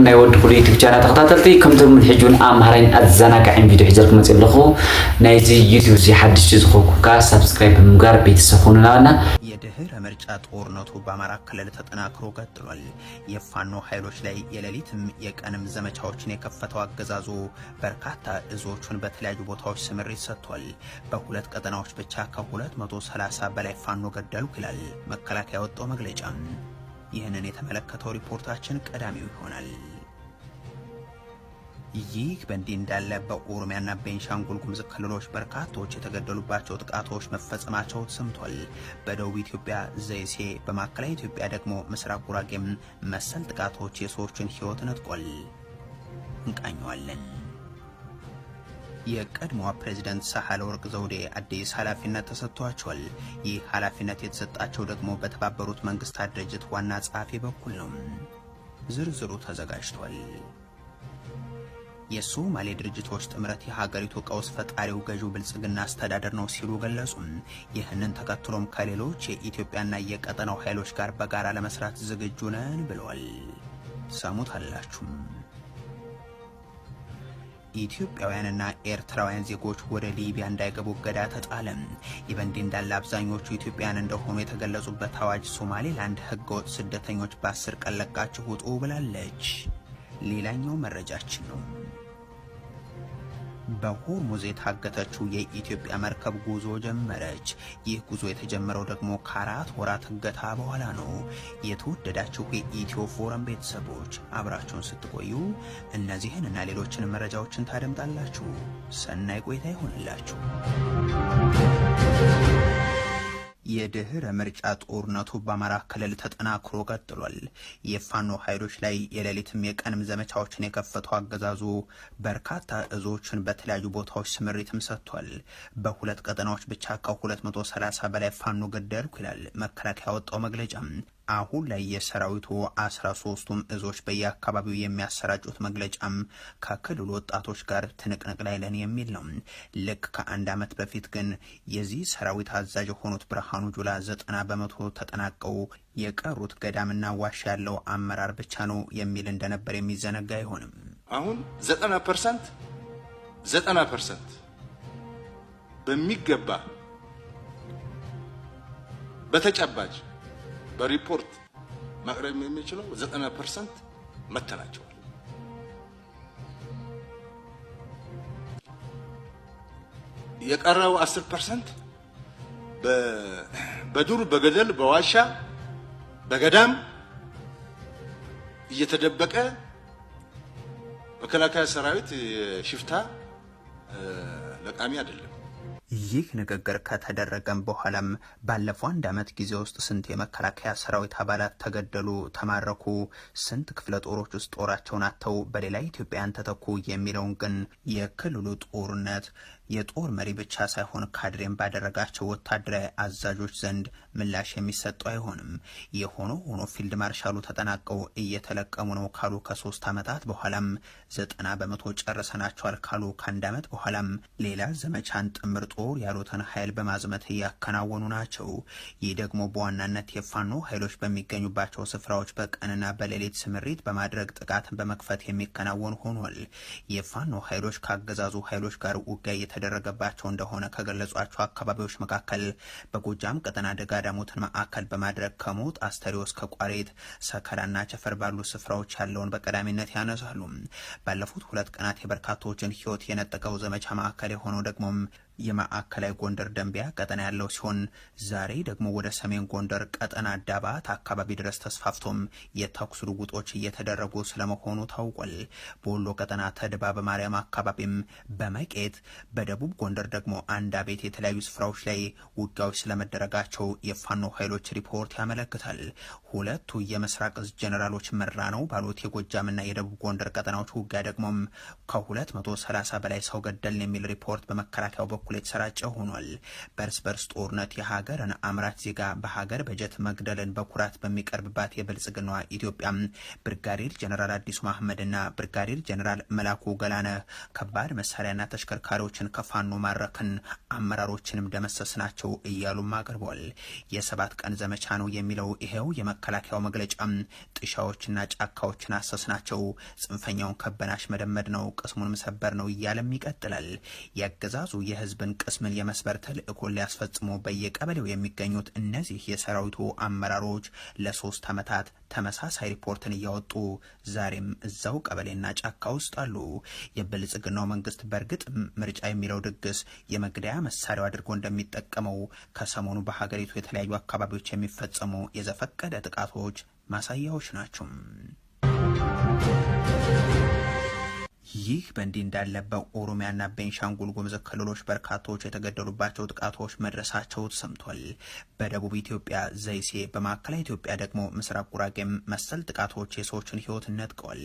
ናይ ወዲ ኩሉ ዩቲዩብ ቻናል ተከታተልቲ ከምቶም ሕጁን ኣምሃራይን ኣዘናጋዕን ቪድዮ ሒዘልኩም መጽብለኹ ናይዚ ዩቲዩብ ዚ ሓድሽ ዝኹኩካ ሰብስክራይብ ብምግባር ቤተሰብ ሁኑና። የድህረ ምርጫ ጦርነቱ በአማራ ክልል ተጠናክሮ ቀጥሏል። የፋኖ ኃይሎች ላይ የሌሊትም የቀንም ዘመቻዎችን የከፈተው አገዛዙ በርካታ እዞቹን በተለያዩ ቦታዎች ስምሪት ሰጥቷል። በሁለት ቀጠናዎች ብቻ ከ230 በላይ ፋኖ ገደልኩ ይላል መከላከያ ያወጣው መግለጫ። ይህንን የተመለከተው ሪፖርታችን ቀዳሚው ይሆናል። ይህ በእንዲህ እንዳለ በኦሮሚያና ቤንሻንጉል ጉሙዝ ክልሎች በርካቶች የተገደሉባቸው ጥቃቶች መፈጸማቸው ተሰምቷል። በደቡብ ኢትዮጵያ ዘይሴ፣ በማዕከላዊ ኢትዮጵያ ደግሞ ምስራቅ ጉራጌም መሰል ጥቃቶች የሰዎችን ሕይወት ነጥቋል። እንቃኘዋለን። የቀድሞዋ ፕሬዝዳንት ሳህለወርቅ ዘውዴ አዲስ ኃላፊነት ተሰጥቷቸዋል። ይህ ኃላፊነት የተሰጣቸው ደግሞ በተባበሩት መንግስታት ድርጅት ዋና ጸሐፊ በኩል ነው። ዝርዝሩ ተዘጋጅቷል። የሶማሌ ድርጅቶች ጥምረት የሀገሪቱ ቀውስ ፈጣሪው ገዢው ብልጽግና አስተዳደር ነው ሲሉ ገለጹ። ይህንን ተከትሎም ከሌሎች የኢትዮጵያና የቀጠናው ኃይሎች ጋር በጋራ ለመስራት ዝግጁ ነን ብለዋል። ሰሙታላችሁ። ኢትዮጵያውያንና ኤርትራውያን ዜጎች ወደ ሊቢያ እንዳይገቡ እገዳ ተጣለ። ይህ በእንዲህ እንዳለ አብዛኞቹ ኢትዮጵያውያን እንደሆኑ የተገለጹበት አዋጅ ሶማሌላንድ ህገወጥ ስደተኞች በ10 ቀን ለቃችሁ ውጡ ብላለች። ሌላኛው መረጃችን ነው። በሆርሙዝ የታገተችው የኢትዮጵያ መርከብ ጉዞ ጀመረች። ይህ ጉዞ የተጀመረው ደግሞ ከ4 ወራት እገታ በኋላ ነው። የተወደዳችሁ የኢትዮ ፎረም ቤተሰቦች አብራችሁን ስትቆዩ እነዚህን እና ሌሎችን መረጃዎችን ታደምጣላችሁ። ሰናይ ቆይታ ይሆንላችሁ። የድህረ ምርጫ ጦርነቱ በአማራ ክልል ተጠናክሮ ቀጥሏል። የፋኖ ኃይሎች ላይ የሌሊትም የቀንም ዘመቻዎችን የከፈተው አገዛዙ በርካታ እዞችን በተለያዩ ቦታዎች ስምሪትም ሰጥቷል። በሁለት ቀጠናዎች ብቻ ከ230 በላይ ፋኖ ገደልኩ ይላል መከላከያ ያወጣው መግለጫ። አሁን ላይ የሰራዊቱ 13ቱም እዞች በየአካባቢው የሚያሰራጩት መግለጫም ከክልሉ ወጣቶች ጋር ትንቅንቅ ላይ ነን የሚል ነው። ልክ ከ1 ዓመት በፊት ግን የዚህ ሰራዊት አዛዥ የሆኑት ብርሃኑ ጁላ 90 በመቶ ተጠናቀው የቀሩት ገዳምና ዋሻ ያለው አመራር ብቻ ነው የሚል እንደነበር የሚዘነጋ አይሆንም። አሁን 90% በሚገባ በተጨባጭ በሪፖርት ማቅረብ የሚችለው 90% መተናቸዋል። የቀረው 10% በዱር በገደል በዋሻ በገዳም እየተደበቀ መከላከያ ሰራዊት ሽፍታ ለቃሚ አይደለም። ይህ ንግግር ከተደረገም በኋላም ባለፈው 1 ዓመት ጊዜ ውስጥ ስንት የመከላከያ ሰራዊት አባላት ተገደሉ፣ ተማረኩ፣ ስንት ክፍለ ጦሮች ውስጥ ጦራቸውን አጥተው በሌላ ኢትዮጵያውያን ተተኩ የሚለውን ግን የክልሉ ጦርነት የጦር መሪ ብቻ ሳይሆን ካድሬም ባደረጋቸው ወታደራዊ አዛዦች ዘንድ ምላሽ የሚሰጠው አይሆንም። የሆኖ ሆኖ ፊልድ ማርሻሉ ተጠናቀው እየተለቀሙ ነው ካሉ ከ3 ዓመታት በኋላም 90 በመቶ ጨርሰናቸዋል ካሉ ከ1 ዓመት በኋላም ሌላ ዘመቻን ጥምር ጦር ያሉትን ኃይል በማዝመት እያከናወኑ ናቸው። ይህ ደግሞ በዋናነት የፋኖ ኃይሎች በሚገኙባቸው ስፍራዎች በቀንና በሌሊት ስምሪት በማድረግ ጥቃትን በመክፈት የሚከናወኑ ሆኗል። የፋኖ ኃይሎች ካገዛዙ ኃይሎች ጋር ውጊያ የተደረገባቸው እንደሆነ ከገለጿቸው አካባቢዎች መካከል በጎጃም ቀጠና ደጋዳሞትን ማዕከል በማድረግ ከሞት አስተሪዮ እስከ ቋሪት፣ ሰከላና ቸፈር ባሉ ስፍራዎች ያለውን በቀዳሚነት ያነሳሉ። ባለፉት 2 ቀናት የበርካቶችን ሕይወት የነጠቀው ዘመቻ ማዕከል የሆነው ደግሞም የማዕከላዊ ጎንደር ደንቢያ ቀጠና ያለው ሲሆን ዛሬ ደግሞ ወደ ሰሜን ጎንደር ቀጠና ዳባት አካባቢ ድረስ ተስፋፍቶም የተኩስ ልውውጦች እየተደረጉ ስለመሆኑ ታውቋል። በወሎ ቀጠና ተድባ በማርያም አካባቢም በመቄት በደቡብ ጎንደር ደግሞ አንድ አቤት የተለያዩ ስፍራዎች ላይ ውጊያዎች ስለመደረጋቸው የፋኖ ኃይሎች ሪፖርት ያመለክታል። ሁለቱ የምስራቅ እዝ ጀነራሎች መራ ነው ባሉት የጎጃምና የደቡብ ጎንደር ቀጠናዎች ውጊያ ደግሞም ከ230 በላይ ሰው ገደልን የሚል ሪፖርት በመከላከያው በኩል የተሰራጨ ሆኗል። በርስ በርስ ጦርነት የሀገርን አምራች ዜጋ በሀገር በጀት መግደልን በኩራት በሚቀርብባት የብልጽግናዋ ኢትዮጵያ ብርጋዴር ጀነራል አዲሱ መሐመድና ብርጋዴር ጀነራል መላኩ ገላነህ ከባድ መሳሪያና ተሽከርካሪዎችን ከፋኖ ማረክን፣ አመራሮችንም ደመሰስናቸው እያሉም አቅርበዋል። የ7 ቀን ዘመቻ ነው የሚለው ይሄው የመከላከያው መግለጫ ጥሻዎችና ጫካዎችን አሰስናቸው፣ ጽንፈኛውን ከበናሽ መደመድ ነው፣ ቅስሙን መሰበር ነው እያለም ይቀጥላል። ያገዛዙ የህዝብን ቅስምን የመስበር ተልእኮን ሊያስፈጽሙ በየቀበሌው የሚገኙት እነዚህ የሰራዊቱ አመራሮች ለ3 ዓመታት ተመሳሳይ ሪፖርትን እያወጡ ዛሬም እዛው ቀበሌና ጫካ ውስጥ አሉ። የብልጽግናው መንግስት በእርግጥ ምርጫ የሚለው ድግስ የመግደያ መሳሪያው አድርጎ እንደሚጠቀመው ከሰሞኑ በሀገሪቱ የተለያዩ አካባቢዎች የሚፈጸሙ የዘፈቀደ ጥቃቶች ማሳያዎች ናቸው። ይህ በእንዲህ እንዳለ በኦሮሚያና ቤንሻንጉል ጉሙዝ ክልሎች በርካቶች የተገደሉባቸው ጥቃቶች መድረሳቸው ተሰምቷል። በደቡብ ኢትዮጵያ ዘይሴ፣ በማዕከላዊ ኢትዮጵያ ደግሞ ምስራቅ ጉራጌም መሰል ጥቃቶች የሰዎችን ህይወት ነጥቀዋል።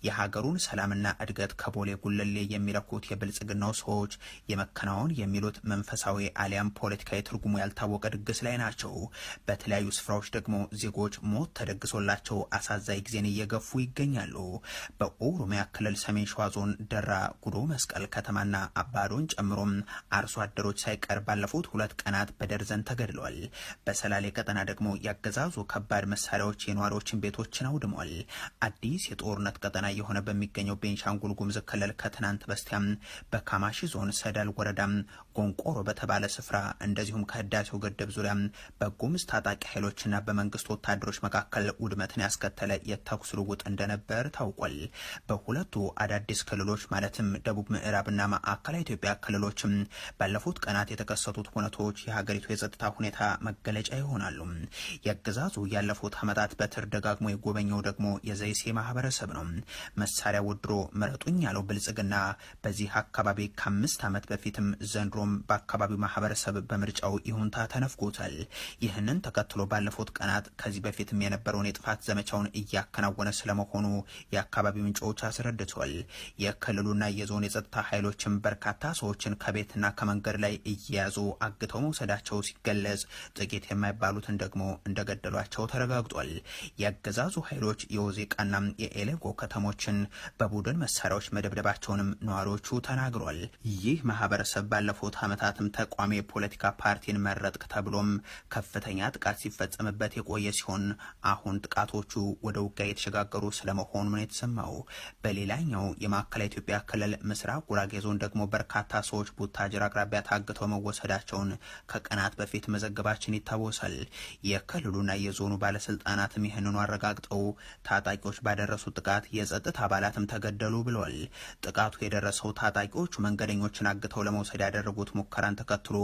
የሀገሩን ሰላምና እድገት ከቦሌ ጉለሌ የሚለኩት የብልጽግናው ሰዎች የመከናወን የሚሉት መንፈሳዊ አሊያም ፖለቲካዊ ትርጉሙ ያልታወቀ ድግስ ላይ ናቸው። በተለያዩ ስፍራዎች ደግሞ ዜጎች ሞት ተደግሶላቸው አሳዛኝ ጊዜን እየገፉ ይገኛሉ። በኦሮሚያ ክልል ሰሜን ሸዋ ዞን ደራ ጉዶ መስቀል ከተማና አባዶን ጨምሮም አርሶ አደሮች ሳይቀር ባለፉት 2 ቀናት በደርዘን ተገድለዋል። በሰላሌ ቀጠና ደግሞ ያገዛዙ ከባድ መሳሪያዎች የነዋሪዎችን ቤቶችን አውድመዋል። አዲስ የጦርነት ቀጠና የሆነ በሚገኘው ቤንሻንጉል ጉሙዝ ክልል ከትናንት በስቲያም በካማሺ ዞን ሰዳል ወረዳም ጎንቆሮ በተባለ ስፍራ እንደዚሁም ከህዳሴው ግድብ ዙሪያ በጉሙዝ ታጣቂ ኃይሎችና በመንግስት ወታደሮች መካከል ውድመትን ያስከተለ የተኩስ ልውውጥ እንደነበር ታውቋል። በሁለቱ አዳዲስ ክልሎች ማለትም ደቡብ ምዕራብና ማዕከላዊ ኢትዮጵያ ክልሎችም ባለፉት ቀናት የተከሰቱት ሁነቶች የሀገሪቱ የጸጥታ ሁኔታ መገለጫ ይሆናሉ። የአገዛዙ ያለፉት ዓመታት በትር ደጋግሞ የጎበኘው ደግሞ የዘይሴ ማህበረሰብ ነው። መሳሪያ ወድሮ ምረጡኝ ያለው ብልጽግና በዚህ አካባቢ ከ5 ዓመት በፊትም ዘንድሮም በአካባቢው ማህበረሰብ በምርጫው ይሁንታ ተነፍጎታል። ይህንን ተከትሎ ባለፉት ቀናት ከዚህ በፊትም የነበረውን የጥፋት ዘመቻውን እያከናወነ ስለመሆኑ የአካባቢው ምንጮች አስረድተዋል። የክልሉና የዞን የጸጥታ ኃይሎችም በርካታ ሰዎችን ከቤትና ከመንገድ ላይ እየያዙ አግተው መውሰዳቸው ሲገለጽ፣ ጥቂት የማይባሉትን ደግሞ እንደገደሏቸው ተረጋግጧል። የአገዛዙ ኃይሎች የወዜቃና የኤሌጎ ከተሞችን በቡድን መሳሪያዎች መደብደባቸውንም ነዋሪዎቹ ተናግሯል። ይህ ማህበረሰብ ባለፉት ዓመታትም ተቋሚ የፖለቲካ ፓርቲን መረጥክ ተብሎም ከፍተኛ ጥቃት ሲፈጸምበት የቆየ ሲሆን አሁን ጥቃቶቹ ወደ ውጊያ የተሸጋገሩ ስለመሆኑ ነው የተሰማው። በሌላኛው የማዕከላዊ ኢትዮጵያ ክልል ምስራቅ ጉራጌ ዞን ደግሞ በርካታ ሰዎች ቡታጅራ አቅራቢያ ታግተው መወሰዳቸውን ከቀናት በፊት መዘገባችን ይታወሳል። የክልሉና የዞኑ ባለስልጣናትም ይህንኑ አረጋግጠው ታጣቂዎች ባደረሱት ጥቃት የጸጥታ አባላትም ተገደሉ ብለዋል። ጥቃቱ የደረሰው ታጣቂዎቹ መንገደኞችን አግተው ለመውሰድ ያደረጉት ሙከራን ተከትሎ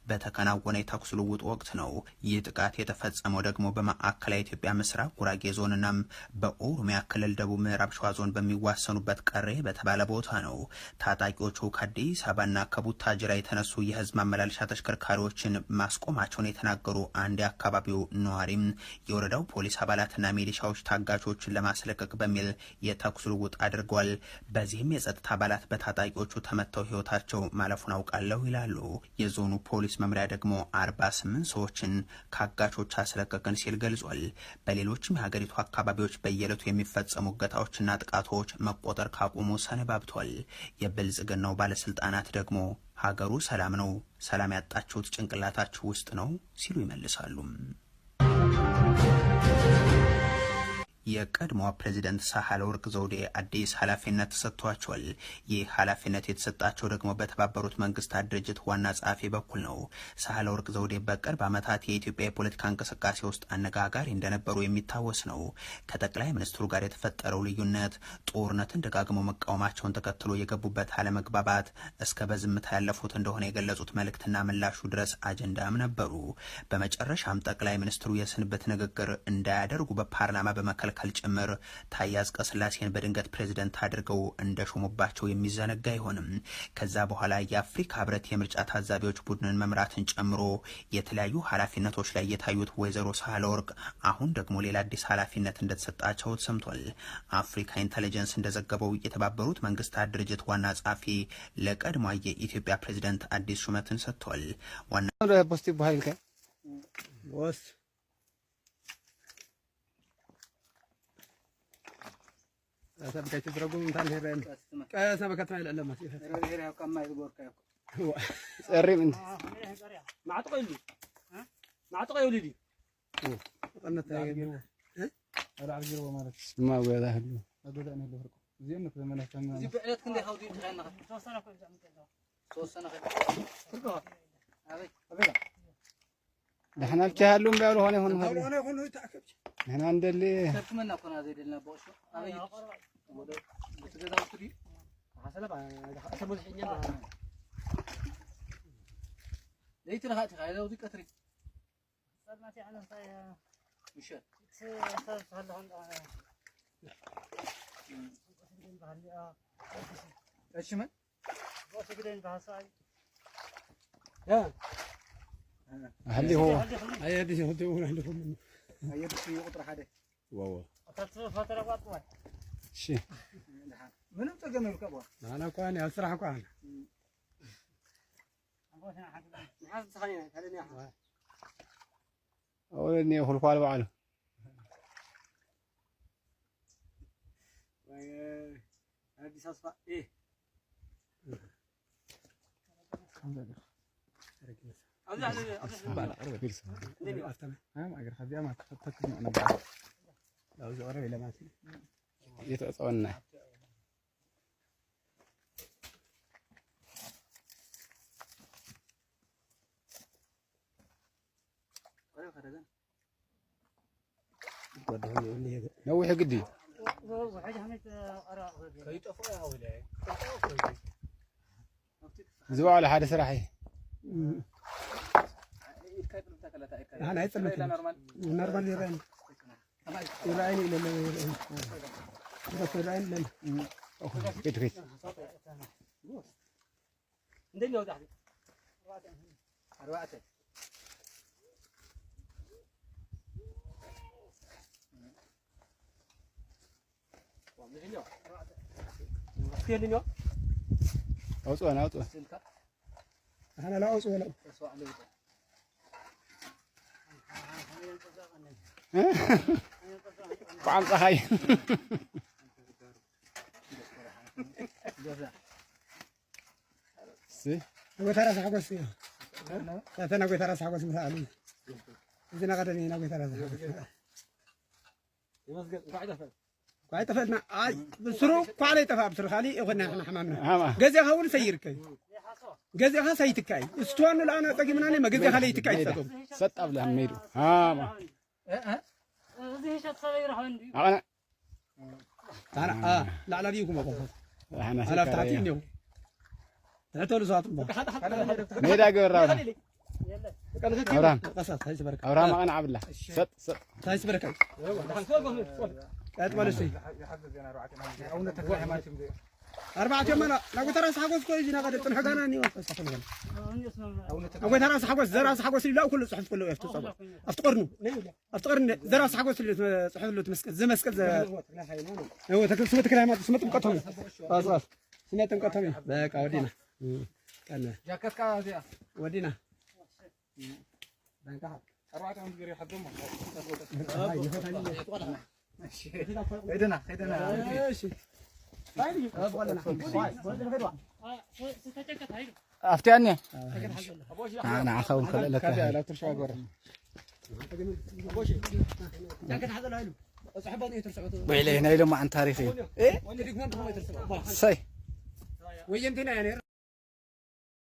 በተከናወነ የተኩስ ልውውጥ ወቅት ነው። ይህ ጥቃት የተፈጸመው ደግሞ በማዕከላዊ ኢትዮጵያ ምስራቅ ጉራጌ ዞንናም በኦሮሚያ ክልል ደቡብ ምዕራብ ሸዋ ዞን በሚዋሰኑበት ቀሬ በተባለ ቦታ ነው። ታጣቂዎቹ ከአዲስ አበባና ከቡታጅራ የተነሱ የህዝብ ማመላለሻ ተሽከርካሪዎችን ማስቆማቸውን የተናገሩ አንድ የአካባቢው ነዋሪም የወረዳው ፖሊስ አባላትና ሚሊሻዎች ታጋቾችን ለማስለቀቅ በሚል የተኩስ ልውውጥ አድርገዋል። በዚህም የጸጥታ አባላት በታጣቂዎቹ ተመተው ህይወታቸው ማለፉን አውቃለሁ ይላሉ። የዞኑ ፖሊስ መምሪያ ደግሞ 48 ሰዎችን ከአጋቾች አስለቀቅን ሲል ገልጿል። በሌሎችም የሀገሪቱ አካባቢዎች በየዕለቱ የሚፈጸሙ እገታዎችና ጥቃቶች መቆጠር ካቆሙ ሰነባብቷል። የብልጽግናው ባለስልጣናት ደግሞ ሀገሩ ሰላም ነው፣ ሰላም ያጣችሁት ጭንቅላታችሁ ውስጥ ነው ሲሉ ይመልሳሉ። የቀድሞዋ ፕሬዚደንት ሳህለወርቅ ዘውዴ አዲስ ኃላፊነት ተሰጥቷቸዋል። ይህ ኃላፊነት የተሰጣቸው ደግሞ በተባበሩት መንግስታት ድርጅት ዋና ጸሐፊ በኩል ነው። ሳህለወርቅ ዘውዴ በቅርብ ዓመታት የኢትዮጵያ የፖለቲካ እንቅስቃሴ ውስጥ አነጋጋሪ እንደነበሩ የሚታወስ ነው። ከጠቅላይ ሚኒስትሩ ጋር የተፈጠረው ልዩነት፣ ጦርነትን ደጋግመው መቃወማቸውን ተከትሎ የገቡበት አለመግባባት እስከ በዝምታ ያለፉት እንደሆነ የገለጹት መልእክትና ምላሹ ድረስ አጀንዳም ነበሩ። በመጨረሻም ጠቅላይ ሚኒስትሩ የስንብት ንግግር እንዳያደርጉ በፓርላማ በመከልከል ማዕከል ጭምር ታዬ አጽቀሥላሴን በድንገት ፕሬዝደንት አድርገው እንደሾሙባቸው የሚዘነጋ አይሆንም። ከዛ በኋላ የአፍሪካ ህብረት የምርጫ ታዛቢዎች ቡድንን መምራትን ጨምሮ የተለያዩ ኃላፊነቶች ላይ የታዩት ወይዘሮ ሳህለወርቅ አሁን ደግሞ ሌላ አዲስ ኃላፊነት እንደተሰጣቸው ተሰምቷል። አፍሪካ ኢንተለጀንስ እንደዘገበው የተባበሩት መንግስታት ድርጅት ዋና ጸሐፊ ለቀድሞ የኢትዮጵያ ፕሬዝደንት አዲስ ሹመትን ሰጥቷል። ዋና ፖስቲቭ ባህል ወስ ሰብከች ድረጉም እንታን ሄረን ቀሰበከት ማይለ ለማስ ሄረ ያውቃማ ይጎርካ ጽሪ ምን ማጥቆይሉ ማጥቆይሉ ዲ ቀነት ያገኘ አራግሮ ማለት ማ ወዳ ህሉ አዶዳ ነው ለወርቁ زين في المنافع زي بعيد كندي خاودي تغنى 3 سنه كنت عم 3 سنه فرقه هذه قبل احنا بتهلم بيقولوا هون هون تاكبش احنا عندلي كمنا كنا زي دلنا بوشو هاي بتقدر تري حسب حسب الحين ليت لها تخيل ودي كتري صار ما في علم صاير مش هل هون ايش من؟ بس كده بحصاي يا هل هو هي دي هو تقول عندكم هي دي قطر حدا واو فتره وقت شي من انت جميل كبر انا كان اسرح كان حاسس خلينا خليني اولني هو القال بعله هذه صفة إيه ما أقدر خذيها ما تفكر أنا بعد لو زوري ولا ما في يتأثرنا نوحي قدي زوا على حادث راحي انا عيطلت نورمال يرين يرايني الى يراين لنا كيف كيف ندير له تحت أربعة كيلنيو أوصو أنا أوصو أنا لا أوصو ولا قام صحي سي أقول ترى سحقو سي أنا أقول ترى سحقو سي مثالي إذا نقدني أقول ترى سحقو قاعد تفدنا بسرو قاعد يتفا بسرو خالي اخنا احنا حمامنا غزي هاول سيركاي غزي ها سيتكاي استوانو لانا تقيمنا ما غزي خلي تكاي سط ابله ميدو ما غزي شات صغير عندي انا لا لا ديكم ابو انا فتحتيني لا تقول صوت ميدا غراو أورام قصص هاي سبرك أورام أنا عبله ست هاي سبرك أتمنى شيء أو نتكلم ما تمدي أربعة جمانا لو ترى صحابك كويس نقدر تنحقنا نيو أصلا أو ترى صحابك زرع صحابك اللي لا كل صحف كله يفتح أفتقرني زرع صحابك اللي صحف له تمسك زي مسك هو تكل سمت كلامات سمت مقطعين خلاص سمت مقطعين ذاك ودينا كان جاكت كذا ودينا أربعة عم تجري حدهم خدنا أفتاني أنا عخون خلي لك لا ترشوا برا ويلي هنا يلوم عن تاريخي إيه سي وين تنا يعني